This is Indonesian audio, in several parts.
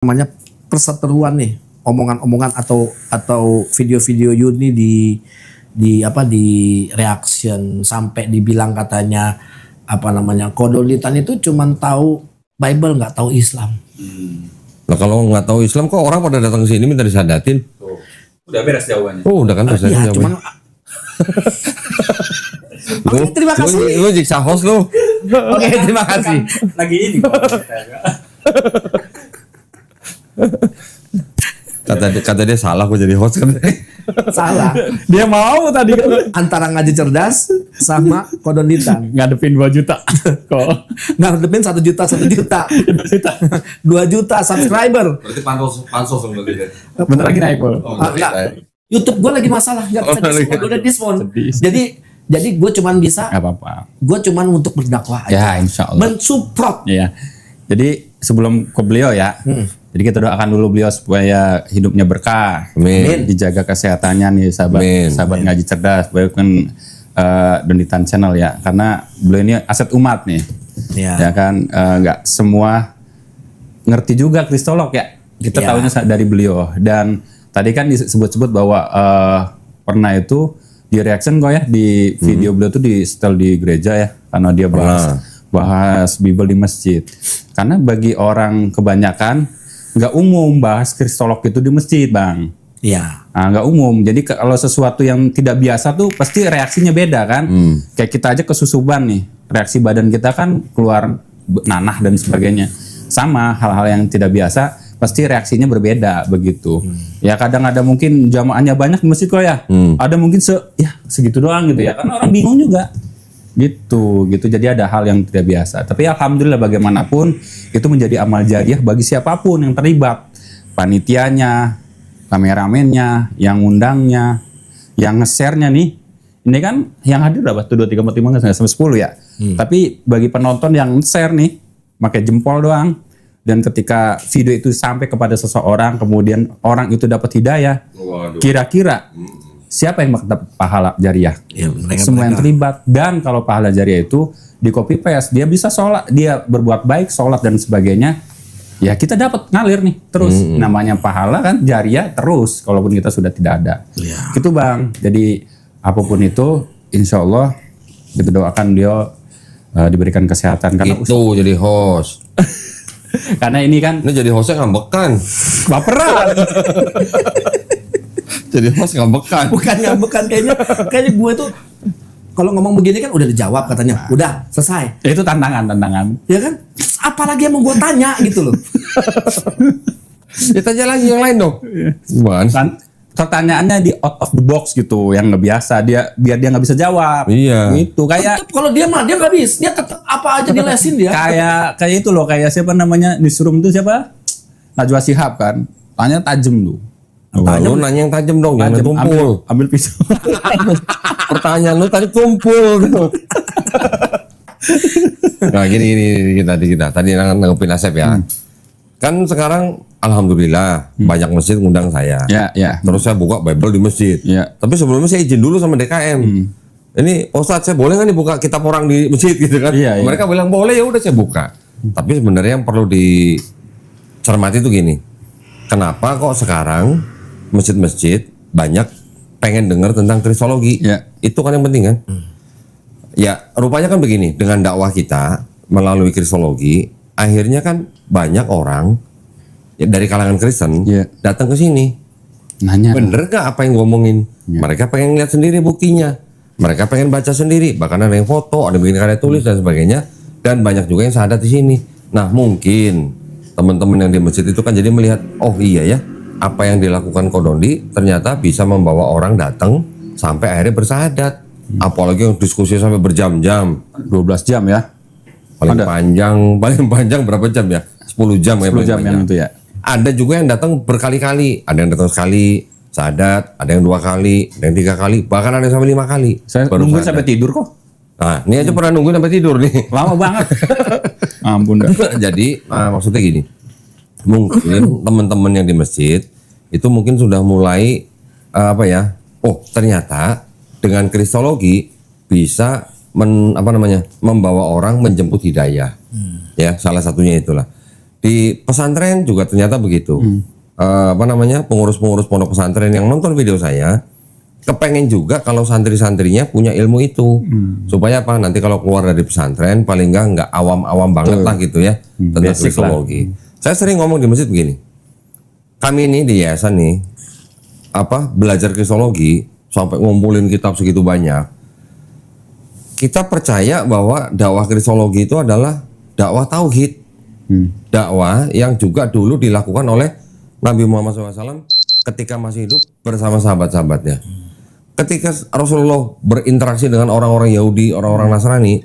namanya perseteruan nih, omongan-omongan atau video-video Yuni di reaction sampai dibilang katanya Kodolitan itu cuman tahu Bible nggak tahu Islam. Nah kalau nggak tahu Islam kok orang pada datang ke sini minta disadatin. Udah beres jawabannya. Oh udah kan beres ya, cuman Oke, terima kasih. Lu jiksa host lu. Oke, terima kasih. Lagi ini. Kata dia salah aku jadi host kan. Salah. Dia mau tadi kan Antara ngaji cerdas sama Kodolitan. ngadepin 2 juta. Kok Ngadepin 1 juta 2 juta subscriber. Berarti pansos berarti. bentar lagi naik, Bro. YouTube gue lagi masalah, nggak bisa udah diskon. Jadi gue cuman bisa. Gak apa-apa. Gue cuman untuk berdakwah aja. Ya, insya Allah. Mensupport. Iya. Jadi sebelum ke beliau ya. Jadi kita doakan dulu beliau supaya hidupnya berkah. Amin. Dijaga kesehatannya nih sahabat ngaji cerdas. Beliau kan Donitan Channel ya. Karena beliau ini aset umat nih. Ya kan nggak semua ngerti juga kristolog ya. Kita tahunya dari beliau. Dan tadi kan disebut-sebut bahwa pernah itu di reaction kok ya di video beliau tuh di setel di gereja ya karena dia bahas Bible di masjid. Karena bagi orang kebanyakan nggak umum bahas kristolog itu di masjid, Bang. Iya. Nah, nggak umum. Jadi kalau sesuatu yang tidak biasa tuh pasti reaksinya beda kan. Kayak kita aja kesusuban nih, reaksi badan kita kan keluar nanah dan sebagainya. Sama hal-hal yang tidak biasa pasti reaksinya berbeda begitu. Ya kadang ada mungkin jamaahnya banyak di masjid kok ya. Ada mungkin segitu doang gitu ya. Karena orang bingung juga. Gitu. Jadi ada hal yang tidak biasa. Tapi alhamdulillah bagaimanapun itu menjadi amal jariah bagi siapapun yang terlibat. Panitianya, kameramennya, yang undangnya, yang nge-share-nya nih. Ini kan yang hadir berapa tuh 2, 3, 4, 5 sampai 10 ya. Tapi bagi penonton yang share nih pakai jempol doang. Dan ketika video itu sampai kepada seseorang, kemudian orang itu dapat hidayah, kira-kira siapa yang mendapat pahala jariah? Ya, semua yang terlibat. Dan kalau pahala jariah itu di copy paste, dia bisa sholat, dia berbuat baik, sholat dan sebagainya. Ya kita dapat ngalir nih terus. Namanya pahala kan jariah terus, kalaupun kita sudah tidak ada. Gitu Bang. Jadi apapun itu, insya Allah kita doakan dia diberikan kesehatan. Karena Itu jadi host. karena ini kan Ini jadi hostnya ngambekan. baperan. Jadi host ngambekan. Bukan ngambekan kayaknya gue tuh kalau ngomong begini kan udah dijawab katanya. Udah selesai. Itu tantangan. Ya kan? Apalagi yang mau gue tanya gitu loh. Ya tanya lagi yang lain dong. Gimana? Pertanyaannya di out of the box gitu, yang nggak biasa biar dia nggak bisa jawab. Iya. Gitu kayak Kalau dia mah dia nggak bisa. Dia apa aja dilesin dia. kayak itu loh, kayak siapa namanya newsroom itu siapa? Najwa Shihab kan. Tanya tajam tuh. Lu nanya yang tajam dong, jangan tumpul. Ambil pisau. Pertanyaan lu tadi tumpul. Nah gini kita tadi nanggepin Asep ya. Kan sekarang alhamdulillah banyak masjid ngundang saya. Ya. Terus saya buka Bible di masjid. Ya. Tapi sebelumnya saya izin dulu sama DKM. Ini Ustadz saya boleh nggak nih buka kitab orang di masjid gitu kan? Iya. Mereka bilang boleh, ya udah saya buka. Tapi sebenarnya yang perlu dicermati itu gini. Kenapa kok sekarang masjid-masjid banyak pengen dengar tentang kristologi? Ya. Itu kan yang penting kan? Ya rupanya kan begini, dengan dakwah kita melalui kristologi, akhirnya kan banyak orang ya, dari kalangan Kristen datang ke sini. Nanya. Bener gak apa yang gue omongin? Mereka pengen lihat sendiri buktinya. Mereka pengen baca sendiri. Bahkan ada yang foto, ada yang bikin karya tulis dan sebagainya. Dan banyak juga yang sadar di sini. Nah mungkin teman-teman yang di masjid itu kan jadi melihat, oh iya ya, apa yang dilakukan Kodondi ternyata bisa membawa orang datang sampai akhirnya bersahadat. Apalagi yang diskusi sampai berjam-jam. 12 jam ya. Paling panjang berapa jam ya? 10 jam ya. 10 jam yang itu ya. Ada juga yang datang berkali-kali. Ada yang datang sekali, sahadat. Ada yang 2 kali, ada yang 3 kali. Bahkan ada yang sampai 5 kali. Saya nungguin sampai tidur kok. Nah, ini aja pernah nungguin sampai tidur nih. Lama banget. Ampun dah. Jadi, maksudnya gini. Mungkin teman-teman yang di masjid itu mungkin sudah mulai oh ternyata dengan kristologi bisa membawa orang menjemput hidayah. Ya, salah satunya itulah. Di pesantren juga ternyata begitu. Pengurus-pengurus pondok pesantren yang nonton video saya kepengen juga kalau santri-santrinya punya ilmu itu, supaya apa? Nanti kalau keluar dari pesantren paling nggak awam-awam banget lah gitu ya tentang kristologi. Saya sering ngomong di masjid begini. Kami ini di yayasan nih belajar kristologi sampai ngumpulin kitab segitu banyak. Kita percaya bahwa dakwah kristologi itu adalah dakwah tauhid, dakwah yang juga dulu dilakukan oleh Nabi Muhammad SAW ketika masih hidup bersama sahabat-sahabatnya. Ketika Rasulullah berinteraksi dengan orang-orang Yahudi, orang-orang Nasrani,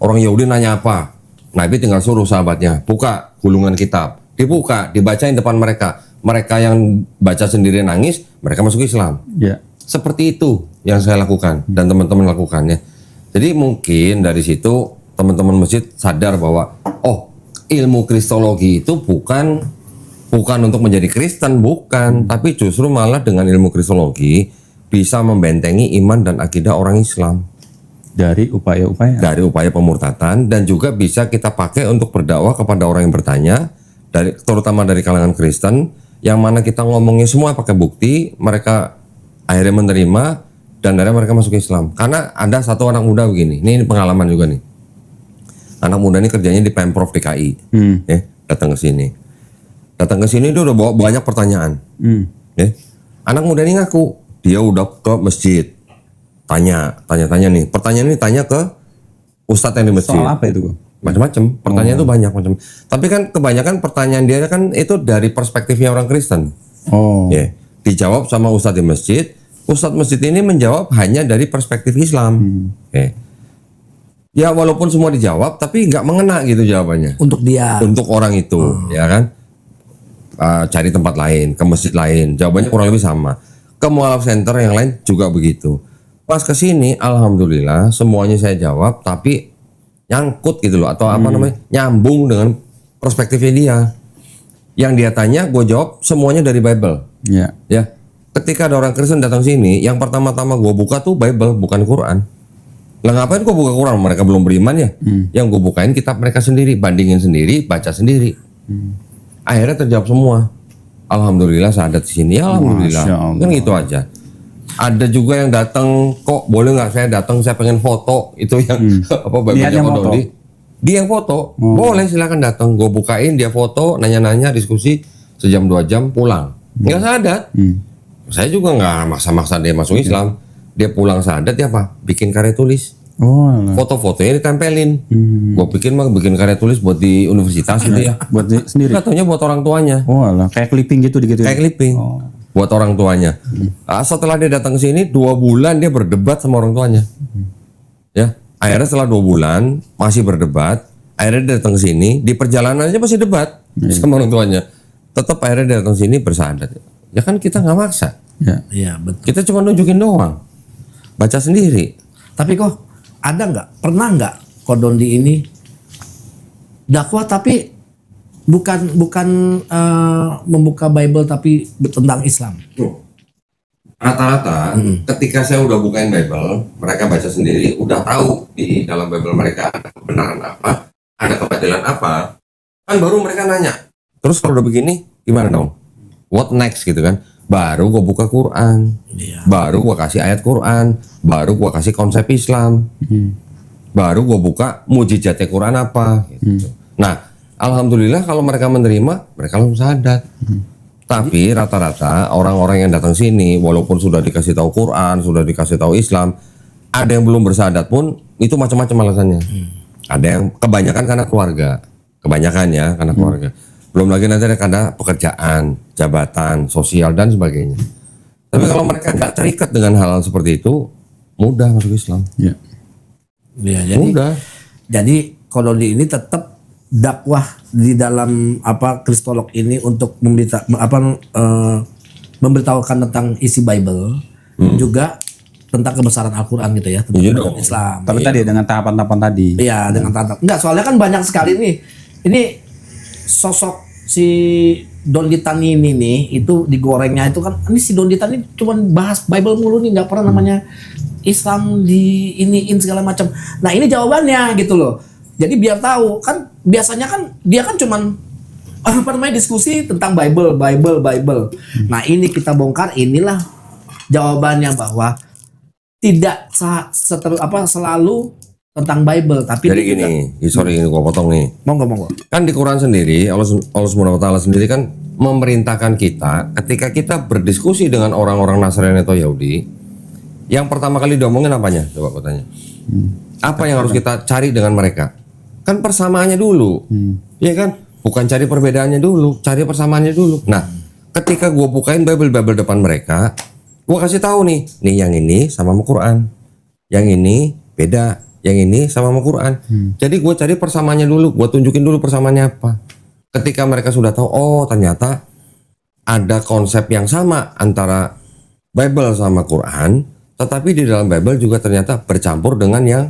orang Yahudi nanya apa, Nabi tinggal suruh sahabatnya buka gulungan kitab, dibuka, dibacain depan mereka. Mereka yang baca sendiri nangis, mereka masuk Islam. Seperti itu yang saya lakukan dan teman-teman lakukan ya. Jadi mungkin dari situ teman-teman masjid sadar bahwa ilmu kristologi itu bukan untuk menjadi Kristen, bukan, tapi justru malah dengan ilmu kristologi bisa membentengi iman dan akidah orang Islam dari upaya pemurtatan, dan juga bisa kita pakai untuk berdakwah kepada orang yang bertanya, terutama dari kalangan Kristen, yang mana kita ngomongnya semua pakai bukti, mereka akhirnya menerima. Dan akhirnya mereka masuk Islam. Karena ada satu anak muda begini, ini pengalaman juga nih. Anak muda ini kerjanya di Pemprov DKI, datang ke sini. Datang ke sini dia udah bawa banyak pertanyaan. Anak muda ini ngaku dia udah ke masjid, tanya nih. Pertanyaan ini tanya ke ustadz yang di masjid. Soal apa itu? Macam-macam. Pertanyaan itu banyak macam. Tapi kan kebanyakan pertanyaan dia kan itu dari perspektifnya orang Kristen. Dijawab sama ustadz di masjid. Ustadz masjid ini menjawab hanya dari perspektif Islam. Ya walaupun semua dijawab, tapi nggak mengena gitu jawabannya. Untuk dia. Untuk orang itu, ya kan. Cari tempat lain, ke masjid lain, jawabannya kurang lebih sama. Ke mualaf center yang lain juga begitu. Pas ke sini, alhamdulillah semuanya saya jawab, tapi nyangkut gitu loh, atau nyambung dengan perspektifnya dia. Yang dia tanya, gue jawab semuanya dari Bible. Ya. Ketika ada orang Kristen datang sini, yang pertama-tama gue buka tuh Bible, bukan Quran. Lah ngapain gue buka Quran? Mereka belum beriman ya. Yang gue bukain kitab mereka sendiri, bandingin sendiri, baca sendiri. Akhirnya terjawab semua. Alhamdulillah syahadat di sini. Ya, alhamdulillah. Kan gitu aja. Ada juga yang datang, kok boleh nggak saya datang? Saya pengen foto. Itu yang Bible-nya foto. Dia yang foto. Boleh silakan datang. Gue bukain, dia foto, nanya-nanya, diskusi sejam 2 jam, pulang. Nggak syahadat. Saya juga nggak maksa-maksa dia masuk Islam. Dia pulang syahadat ya apa? Bikin karya tulis. Foto-fotonya ditempelin. Gue bikin karya tulis buat di universitas gitu ya. Buat sendiri. Katanya buat orang tuanya. Kayak clipping gitu digituin. Kayak clipping. Buat orang tuanya. Setelah dia datang ke sini 2 bulan dia berdebat sama orang tuanya. Ya, akhirnya setelah 2 bulan masih berdebat. Akhirnya dia datang ke sini, di perjalanan aja masih debat sama orang tuanya. Tetap akhirnya dia datang ke sini bersyahadat. Ya kan kita nggak maksa. Iya betul. Kita cuma nunjukin doang. Baca sendiri. Tapi kok pernah nggak Kodondi ini dakwah tapi bukan membuka Bible tapi tentang Islam? Rata-rata ketika saya udah bukain Bible, mereka baca sendiri, udah tahu di dalam Bible mereka ada kebenaran apa, ada kebatilan apa, kan baru mereka nanya. Terus kalau udah begini gimana dong? What next gitu kan? Baru gue buka Quran, baru gue kasih ayat Quran, baru gue kasih konsep Islam, baru gue buka mujizatnya Quran apa. Gitu. Nah, alhamdulillah kalau mereka menerima, mereka langsung syahadat. Tapi rata-rata orang-orang yang datang sini, walaupun sudah dikasih tahu Quran, sudah dikasih tahu Islam, ada yang belum bersyahadat pun itu macam-macam alasannya. Ada yang kebanyakan karena keluarga, kebanyakan ya karena keluarga. Belum lagi nanti ada karena pekerjaan, jabatan, sosial dan sebagainya. Tapi kalau mereka nggak terikat dengan hal-hal seperti itu, mudah masuk Islam. Ya, jadi, mudah. Jadi Kodondi ini tetap dakwah di dalam kristolog ini untuk memberitahukan tentang isi Bible, juga tentang kebesaran Al-Quran gitu ya, tentang Islam. Tapi tadi dengan tahapan-tahapan tadi. Iya, dengan tahapan. Enggak, soalnya kan banyak sekali nih. Ini sosok si Don Ditani ini nih, itu digorengnya itu kan, ini si Don Ditani cuma bahas Bible mulu nih, nggak pernah namanya Islam di iniin segala macam. Nah ini jawabannya gitu loh. Jadi biar tahu kan, biasanya kan dia kan cuman apa namanya diskusi tentang Bible. Nah ini kita bongkar, inilah jawabannya bahwa tidak selalu tentang Bible, tapi Jadi gini, sorry ini gua potong nih. Monggo. Kan di Quran sendiri, Allah Subhanahu wa taala sendiri kan memerintahkan kita ketika kita berdiskusi dengan orang-orang Nasrani atau Yahudi, yang pertama kali diomongin apanya? Coba aku tanya. Apa yang harus kita cari dengan mereka? Kan persamaannya dulu. Iya kan? Bukan cari perbedaannya dulu, cari persamaannya dulu. Nah, ketika gua bukain Bible depan mereka, gua kasih tahu nih yang ini sama Al-Quran. Yang ini beda, yang ini sama Al-Quran. Jadi gue cari persamaannya dulu, gue tunjukin dulu persamaannya apa. Ketika mereka sudah tahu, oh ternyata ada konsep yang sama antara Bible sama Quran, tetapi di dalam Bible juga ternyata bercampur dengan yang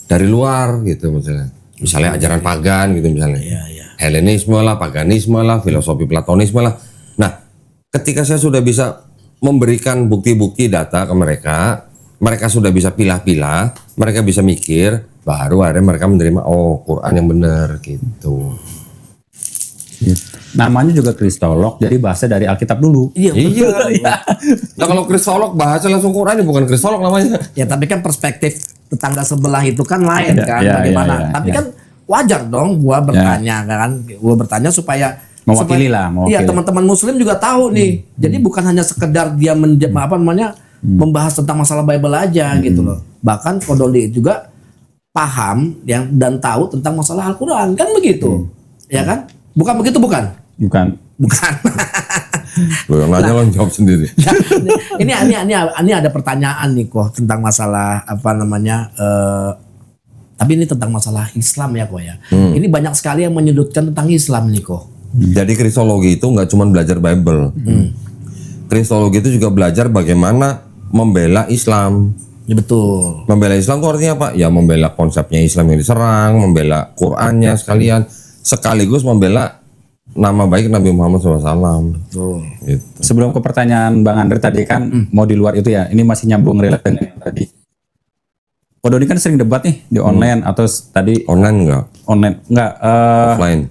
dari luar gitu misalnya ajaran pagan gitu misalnya, Helenisme lah, paganisme lah, filosofi Platonisme lah. Nah, ketika saya sudah bisa memberikan bukti-bukti data ke mereka, mereka sudah bisa pilah-pilah, mereka bisa mikir, baru akhirnya mereka menerima, oh Quran yang benar gitu. Namanya juga kristolog, jadi bahasa dari Alkitab dulu. Iya. Nah kalau kristolog bahasa langsung Quran, bukan kristolog namanya. Ya tapi kan perspektif tetangga sebelah itu kan lain kan, bagaimana? Tapi kan wajar dong gua bertanya kan, gua bertanya supaya mewakili lah. Iya, teman-teman Muslim juga tahu nih. Jadi bukan hanya sekedar dia membahas tentang masalah Bible aja gitu loh. Bahkan Kodoli juga paham dan tahu tentang masalah Al-Quran kan begitu, ya kan? Bukan begitu bukan? Bukan. Lo yang nanya lo jawab sendiri. ini ada pertanyaan nih kok tentang masalah tapi ini tentang masalah Islam ya kok ya. Ini banyak sekali yang menyudutkan tentang Islam nih kok. Jadi kristologi itu nggak cuma belajar Bible. Kristologi itu juga belajar bagaimana membela Islam. Ya, betul. Membela Islam itu artinya apa? Ya membela konsepnya Islam yang diserang, membela Qurannya sekaligus membela nama baik Nabi Muhammad SAW. Betul. Gitu. Sebelum ke pertanyaan Bang Andre tadi kan mau di luar itu ya, ini masih nyambung relate dengan yang tadi. Kodoni kan sering debat nih di online atau tadi Online enggak? Online enggak? Offline.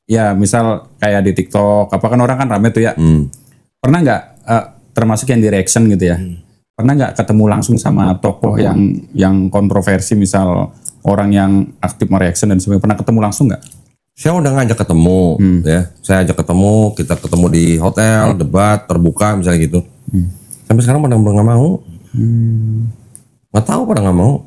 Ya misal kayak di TikTok, apa kan orang kan rame tuh ya. Pernah nggak termasuk yang di reaction gitu ya? Pernah nggak ketemu langsung sama tokoh yang kontroversi, misal orang yang aktif mereaction dan sebagainya? Pernah ketemu langsung nggak? Saya udah ngajak ketemu, ya. Saya ajak ketemu, kita ketemu di hotel, debat terbuka misalnya gitu. Sampai sekarang pada nggak mau. Nggak tahu pada nggak mau.